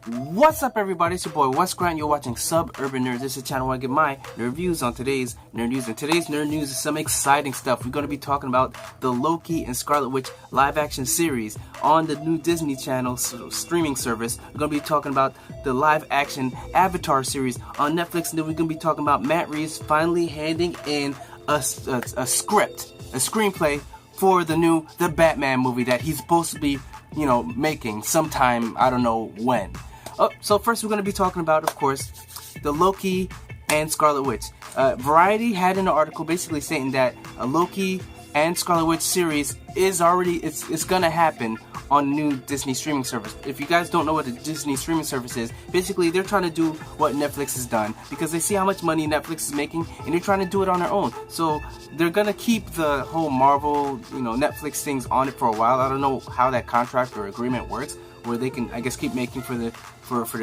What's up, everybody? It's your boy Wes Grant. You're watching Suburban Nerds. This is a channel where I get my nerd reviews on today's nerd news. And today's nerd news is some exciting stuff. We're going to be talking about the Loki and Scarlett Witch live-action series on the new Disney Channel streaming service. We're going to be talking about the live-action Avatar series on Netflix, and then we're going to be talking about Matt Reeves finally handing in a script, a screenplay for the Batman movie that he's supposed to be, making sometime, I don't know when. So first we're going to be talking about, of course, the Loki and Scarlet Witch. Variety had an article basically saying that a Loki and Scarlet Witch series is already, it's going to happen on the new Disney streaming service. If you guys don't know what the Disney streaming service is, basically they're trying to do what Netflix has done because they see how much money Netflix is making and they're trying to do it on their own. So they're going to keep the whole Marvel, Netflix things on it for a while. I don't know how that contract or agreement works, where they can, I guess, keep making for the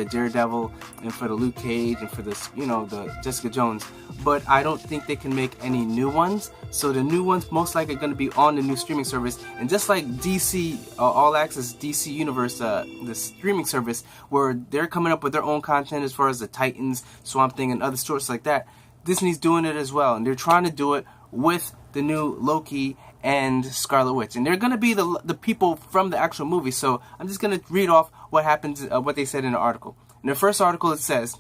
Daredevil and for the Luke Cage and for this, the Jessica Jones. But I don't think they can make any new ones. So the new ones most likely are going to be on the new streaming service. And just like DC, All Access DC Universe, the streaming service, where they're coming up with their own content as far as the Titans, Swamp Thing, and other stories like that, Disney's doing it as well. And they're trying to do it with the new Loki and Scarlet Witch, and they're gonna be the people from the actual movie. So I'm just gonna read off what happens, what they said in the article. In the first article, it says,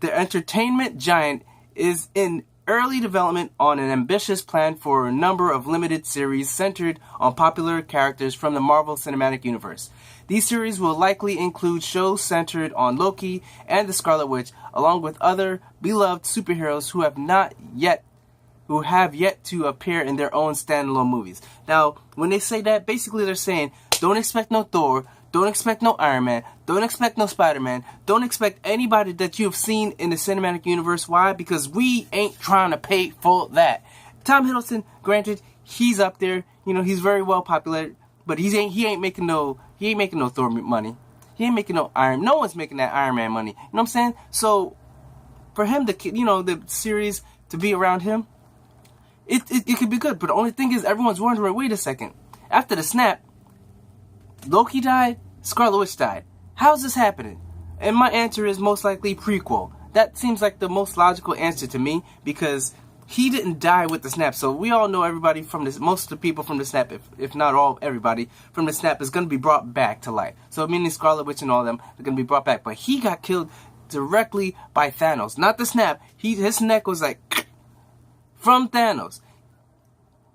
"The entertainment giant is in early development on an ambitious plan for a number of limited series centered on popular characters from the Marvel Cinematic Universe. These series will likely include shows centered on Loki and the Scarlet Witch, along with other beloved superheroes who have yet to appear in their own standalone movies." Now, when they say that, basically they're saying, don't expect no Thor, don't expect no Iron Man, don't expect no Spiderman, don't expect anybody that you've seen in the cinematic universe. Why? Because we ain't trying to pay for that. Tom Hiddleston, granted, he's up there, he's very well populated, but he ain't making no Thor money. He ain't making no no one's making that Iron Man money. You know what I'm saying? So for him to, the series to be around him, it could be good, but the only thing is everyone's wondering, wait a second, after the snap, Loki died, Scarlet Witch died. How's this happening? And my answer is most likely prequel. That seems like the most logical answer to me, because he didn't die with the snap. So we all know everybody from this, most of the people from the snap, if not all, everybody from the snap is going to be brought back to life. So meaning Scarlet Witch and all them are going to be brought back. But he got killed directly by Thanos, not the snap. His neck was like from Thanos.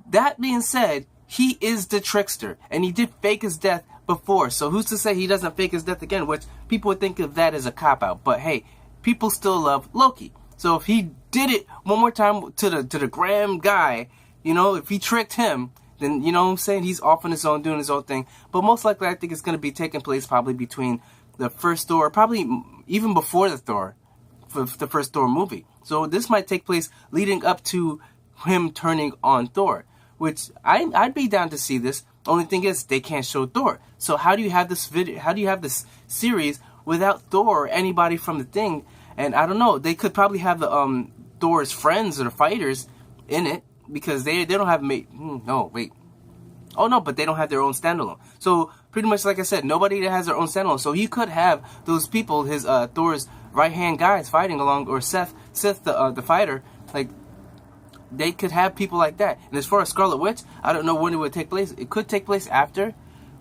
That being said, he is the trickster, and he did fake his death before, so who's to say he doesn't fake his death again, which people would think of that as a cop-out. But hey, people still love Loki. So if he did it one more time to the Graham guy, if he tricked him, then, he's off on his own, doing his own thing. But most likely, I think it's going to be taking place probably between the first Thor, probably even before the first Thor movie. So this might take place leading up to him turning on Thor, which I'd be down to see this. Only thing is, they can't show Thor. So how do you have this video? How do you have this series without Thor or anybody from the thing? And I don't know. They could probably have the Thor's friends or the fighters in it, because they don't have but they don't have their own standalone. So pretty much, like I said, nobody that has their own standalone. So he could have those people, his Thor's right hand guys fighting along, or Sith the fighter, like. They could have people like that. And as far as Scarlet Witch, I don't know when it would take place. It could take place after,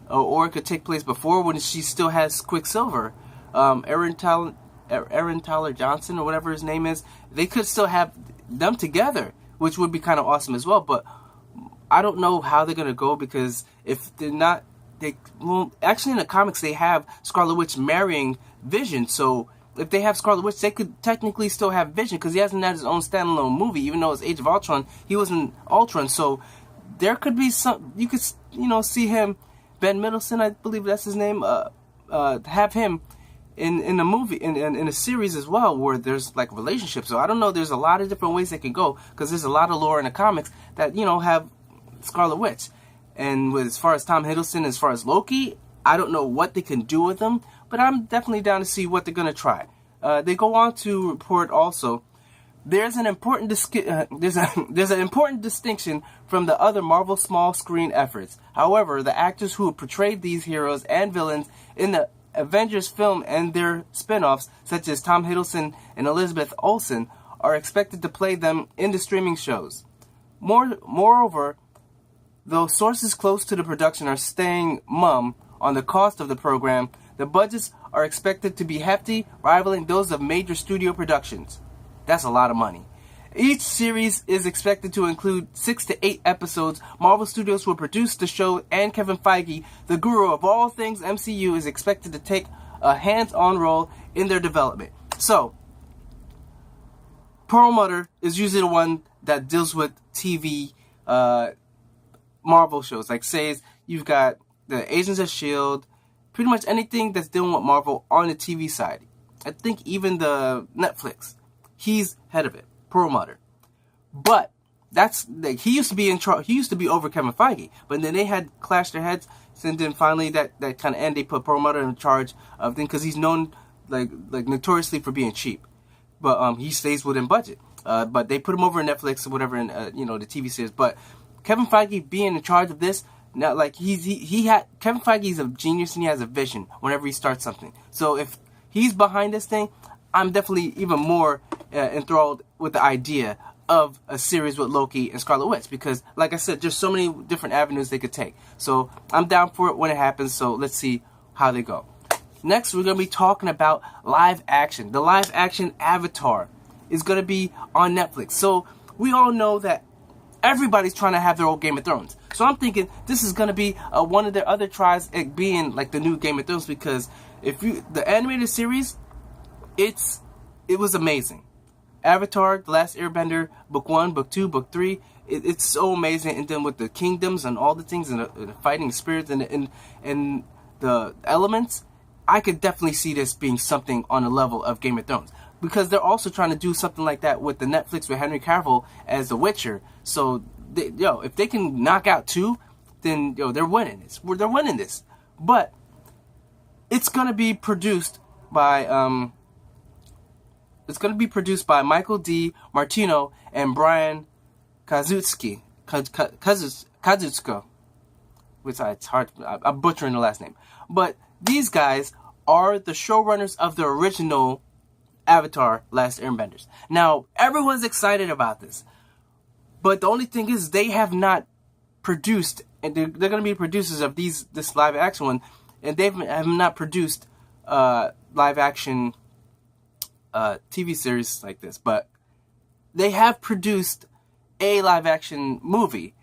or it could take place before, when she still has Quicksilver. Aaron Tyler Johnson, or whatever his name is. They could still have them together, which would be kind of awesome as well. But I don't know how they're going to go, because if they're not... actually in the comics, they have Scarlet Witch marrying Vision, so... if they have Scarlet Witch, they could technically still have Vision, because he hasn't had his own standalone movie. Even though it's Age of Ultron, he was in Ultron. So there could be some. You could, see him, Ben Mendelsohn, I believe that's his name. Have him in a movie, in a series as well, where there's like relationships. So I don't know. There's a lot of different ways they can go, because there's a lot of lore in the comics that have Scarlet Witch. And as far as Tom Hiddleston, as far as Loki, I don't know what they can do with them. But I'm definitely down to see what they're going to try. They go on to report also, there's an important distinction from the other Marvel small screen efforts. However, the actors who portrayed these heroes and villains in the Avengers film and their spin-offs, such as Tom Hiddleston and Elizabeth Olsen, are expected to play them in the streaming shows. Moreover, though sources close to the production are staying mum on the cost of the program, the budgets are expected to be hefty, rivaling those of major studio productions. That's a lot of money. Each series is expected to include 6 to 8 episodes. Marvel Studios will produce the show, and Kevin Feige, the guru of all things MCU, is expected to take a hands-on role in their development. So, Perlmutter is usually the one that deals with TV Marvel shows. Like, say, you've got the Agents of S.H.I.E.L.D., pretty much anything that's dealing with Marvel on the TV side. I think even the Netflix, he's head of it. Perlmutter. But that's like, he used to be in charge. He used to be over Kevin Feige, but then they had clashed their heads. And then finally, that kind of end, they put Perlmutter in charge of things because he's known like notoriously for being cheap. But he stays within budget. But they put him over in Netflix or whatever, in the TV series. But Kevin Feige being in charge of this now, like Kevin Feige's a genius and he has a vision whenever he starts something. So if he's behind this thing, I'm definitely even more enthralled with the idea of a series with Loki and Scarlet Witch, because, like I said, there's so many different avenues they could take. So I'm down for it when it happens, so let's see how they go. Next, we're going to be talking about live action. The live action Avatar is going to be on Netflix. So we all know that everybody's trying to have their own Game of Thrones. So I'm thinking this is going to be one of their other tries at being like the new Game of Thrones, because the animated series, it was amazing. Avatar, The Last Airbender, Book 1, Book 2, Book 3, it's so amazing. And then with the kingdoms and all the things, and the fighting spirits and the elements, I could definitely see this being something on the level of Game of Thrones. Because they're also trying to do something like that with the Netflix with Henry Cavill as The Witcher. So, if they can knock out 2, then they're winning this. They're winning this. But it's gonna be produced by Michael D. Martino and Brian Kazutsky, which it's hard. I'm butchering the last name. But these guys are the showrunners of the original Avatar: Last Airbenders. Now, everyone's excited about this, but the only thing is they have not produced, and they're going to be producers of this live action one, and they have not produced live action TV series like this, but they have produced a live action movie,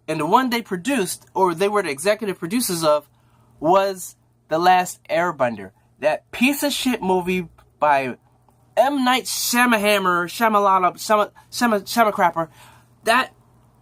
and the one they produced, or they were the executive producers of, was The Last Airbender. That piece of shit movie by M. Night Shyamalan, that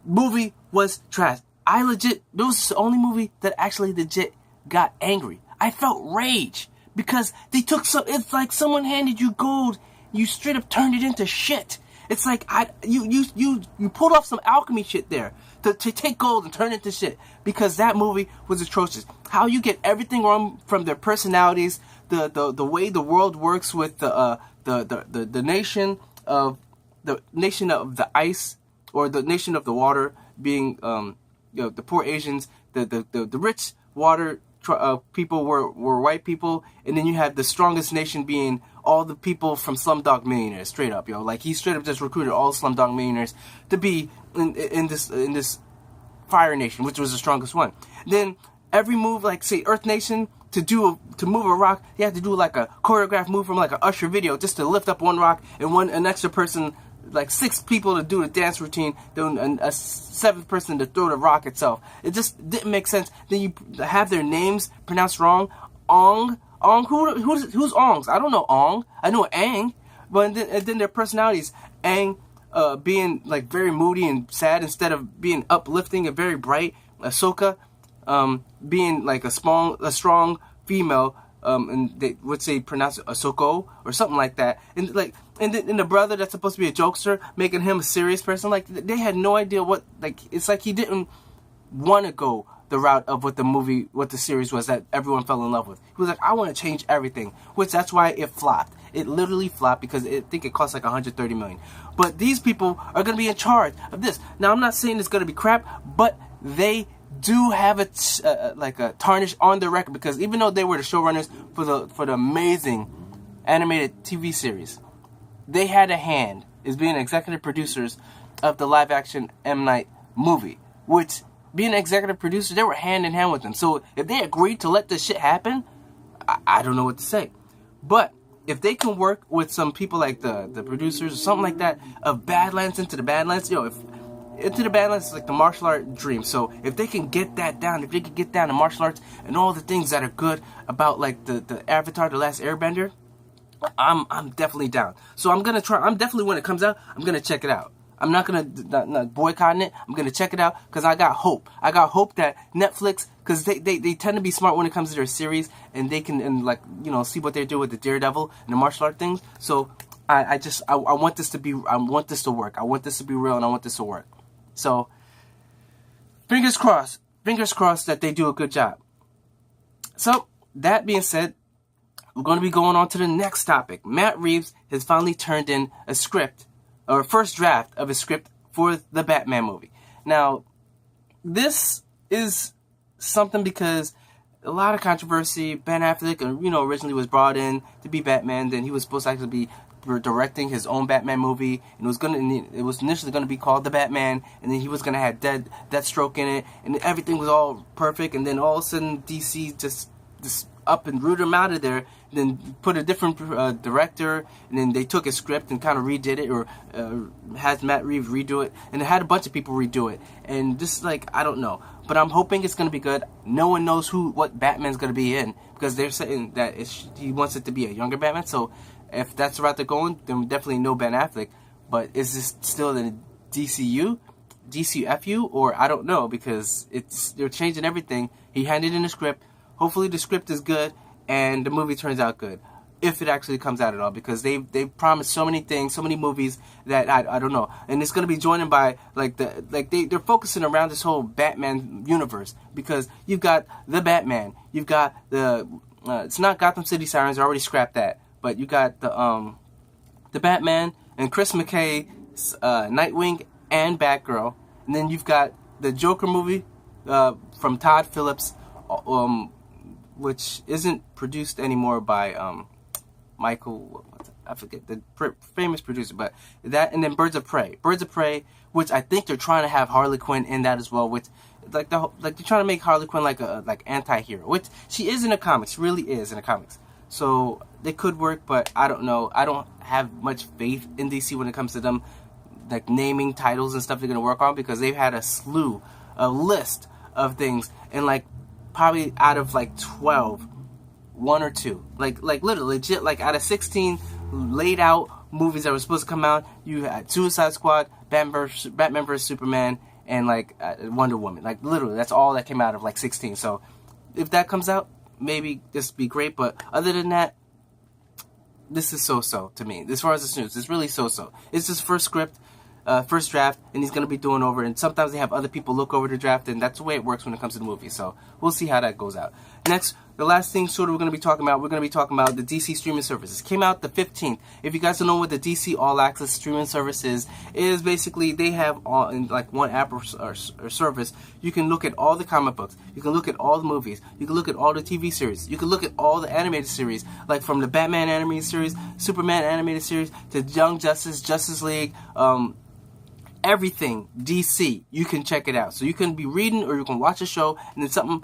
movie was trash. That was the only movie that actually legit got angry. I felt rage because they took it's like someone handed you gold, you straight up turned it into shit. It's like you pulled off some alchemy shit there to take gold and turn it into shit, because that movie was atrocious. How you get everything wrong from their personalities, the way the world works with the nation of the ice, or the nation of the water being the poor Asians, the rich water people were white people, and then you had the strongest nation being all the people from Slumdog Millionaires, straight up, like he straight up just recruited all Slumdog Millionaires to be in this Fire Nation, which was the strongest one. Then every move, like say Earth Nation, to move a rock, you have to do like a choreographed move from like an Usher video just to lift up one rock, and an extra person, like 6 people to do the dance routine, then a 7th person to throw the rock itself. It just didn't make sense. Then you have their names pronounced wrong. Ong, who's Ongs? I don't know Ong. I know Aang, but then their personalities. Aang being like very moody and sad instead of being uplifting and very bright. Ahsoka being like a strong female, and they would say pronounce it Ahsoko or something like that. And the brother that's supposed to be a jokester, making him a serious person. Like, they had no idea what, like, it's like he didn't want to go the route of what the series was that everyone fell in love with. He was like, I want to change everything, which that's why it flopped. It literally flopped because I think it cost like $130 million. But these people are going to be in charge of this. Now, I'm not saying it's going to be crap, but they do have a tarnish on their record, because even though they were the showrunners for the amazing animated TV series, they had a hand as being executive producers of the live action M. Night movie, which, being executive producers, they were hand in hand with them. So if they agreed to let this shit happen, I don't know what to say. But if they can work with some people like the producers or something like that of Badlands, Into the Badlands, if Into the Badlands is like the martial art dream. So if they can get that down, if they can get down to martial arts and all the things that are good about like the Avatar, The Last Airbender, I'm definitely down. So I'm definitely, when it comes out, I'm gonna check it out. I'm not not boycotting it. I'm gonna check it out because I got hope. I got hope that Netflix, because they tend to be smart when it comes to their series, and they can see what they do with the Daredevil and the martial art things. So I want this to be, I want this to work. I want this to be real, and I want this to work. So fingers crossed that they do a good job. So that being said, we're going to be going on to the next topic. Matt Reeves has finally turned in a script, or first draft of a script for the Batman movie. Now, this is something because a lot of controversy. Ben Affleck, originally was brought in to be Batman. Then he was supposed to actually be directing his own Batman movie, and it was initially going to be called The Batman, and then he was going to have Deathstroke in it, and everything was all perfect. And then all of a sudden, DC just up and rooted him out of there, and then put a different director, and then they took his script and kind of redid it, or had Matt Reeves redo it, and it had a bunch of people redo it, and just I don't know, but I'm hoping it's going to be good. No one knows what Batman's going to be in, because they're saying that he wants it to be a younger Batman. So if that's the route they're going, then definitely no Ben Affleck. But is this still the DCFU, or I don't know, because they're changing everything. He handed in a script. Hopefully the script is good and the movie turns out good, if it actually comes out at all, because they've promised so many things, so many movies, that I don't know. And it's going to be joined by they're focusing around this whole Batman universe, because you've got the Batman, you've got the it's not Gotham City Sirens, I already scrapped that, but you got the Batman and Chris McKay's Nightwing and Batgirl, and then you've got the Joker movie from Todd Phillips, which isn't produced anymore by Michael, I forget the famous producer, but that, and then Birds of Prey, which I think they're trying to have Harley Quinn in that as well, which they're trying to make Harley Quinn like anti-hero, which she is in the comics, really is in the comics. So they could work, but I don't know. I don't have much faith in DC when it comes to them naming titles and stuff they're gonna work on, because they've had a list of things, and probably out of 12, 1 or 2, literally legit, out of 16 laid out movies that were supposed to come out, you had Suicide Squad, Batman vs Superman, and Wonder Woman. Literally, that's all that came out of 16. So if that comes out, maybe this would be great. But other than that, this is so-so to me. As far as the news, it's really so-so. It's his first script, first draft, and he's going to be doing over, and sometimes they have other people look over the draft, and that's the way it works when it comes to the movie. So we'll see how that goes out. Next, the last thing we're going to be talking about, the DC streaming services. Came out the 15th. If you guys don't know what the DC All Access streaming service is basically they have in one app or service, you can look at all the comic books, you can look at all the movies, you can look at all the TV series, you can look at all the animated series, from the Batman animated series, Superman animated series, to Young Justice League, everything DC, you can check it out. So you can be reading, or you can watch a show, and then something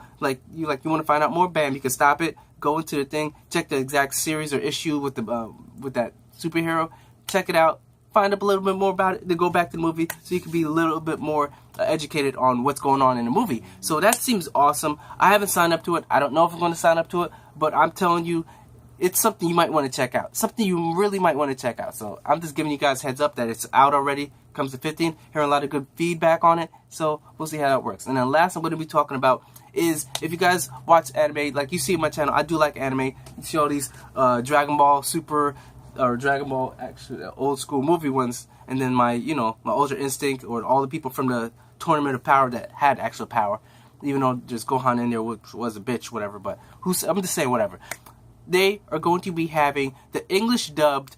you want to find out more, bam, you can stop it, go into the thing, check the exact series or issue with that superhero, check it out, find out a little bit more about it, then go back to the movie, so you can be a little bit more educated on what's going on in the movie. So that seems awesome. I haven't signed up to it. I don't know if I'm going to sign up to it, but I'm telling you, it's something you might want to check out. Something you really might want to check out. So I'm just giving you guys heads up that it's out already. Comes to 15. Hearing a lot of good feedback on it. So we'll see how that works. And then last I'm going to be talking about is, if you guys watch anime, you see on my channel, I do like anime. You see all these Dragon Ball Super, or Dragon Ball, actually old school movie ones. And then my Ultra Instinct, or all the people from the Tournament of Power that had actual power. Even though there's Gohan in there, which was a bitch, whatever. But I'm just saying whatever. They are going to be having the English dubbed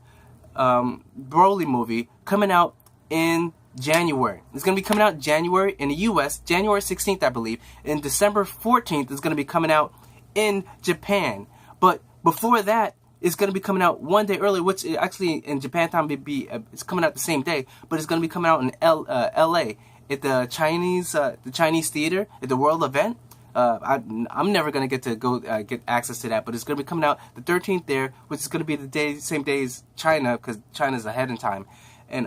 Broly movie coming out in January. It's going to be coming out January in the US, January 16th, I believe. And December 14th is going to be coming out in Japan. But before that, it's going to be coming out one day early, which actually in Japan time it's coming out the same day, but it's going to be coming out in LA at the Chinese theater at the World event. I'm never going to get to go get access to that, but it's going to be coming out the 13th there, which is going to be the same day as China, because China's ahead in time. And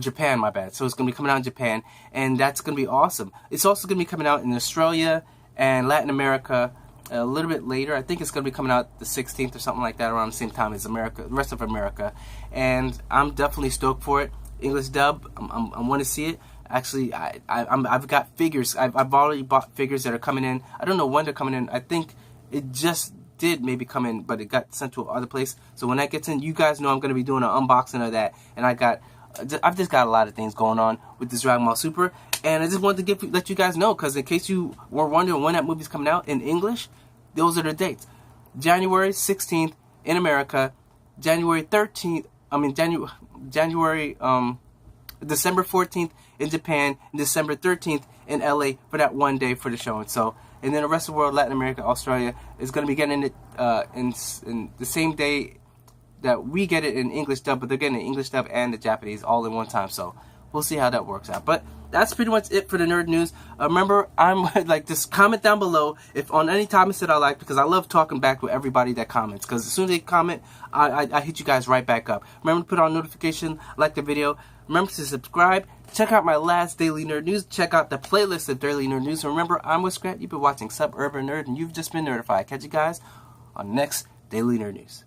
Japan, my bad. So it's going to be coming out in Japan, and that's going to be awesome. It's also going to be coming out in Australia and Latin America a little bit later. I think it's going to be coming out the 16th or something like that, around the same time as the rest of America. And I'm definitely stoked for it. English dub, I want to see it. Actually, I've got figures. I've already bought figures that are coming in. I don't know when they're coming in. I think it just did maybe come in, but it got sent to another place. So when that gets in, you guys know I'm going to be doing an unboxing of that. And I've just got a lot of things going on with this Dragon Ball Super, and I just wanted to let you guys know, because in case you were wondering when that movie's coming out in English, those are the dates. January 16th in America, January 13th, December 14th in Japan, and December 13th in LA for that one day for the showing. So, and then the rest of the world, Latin America, Australia, is going to be getting it in the same day that we get it in English dub, but they're getting the English dub and the Japanese all in one time. So we'll see how that works out. But that's pretty much it for the nerd news. Remember, I'm like, just comment down below if on any topics that I like, because I love talking back with everybody that comments. Because as soon as they comment, I hit you guys right back up. Remember to put on notification, like the video. Remember to subscribe. Check out my last daily nerd news. Check out the playlist of daily nerd news. And remember, I'm with Scrat. You've been watching Suburban Nerd, and you've just been nerdified. Catch you guys on next daily nerd news.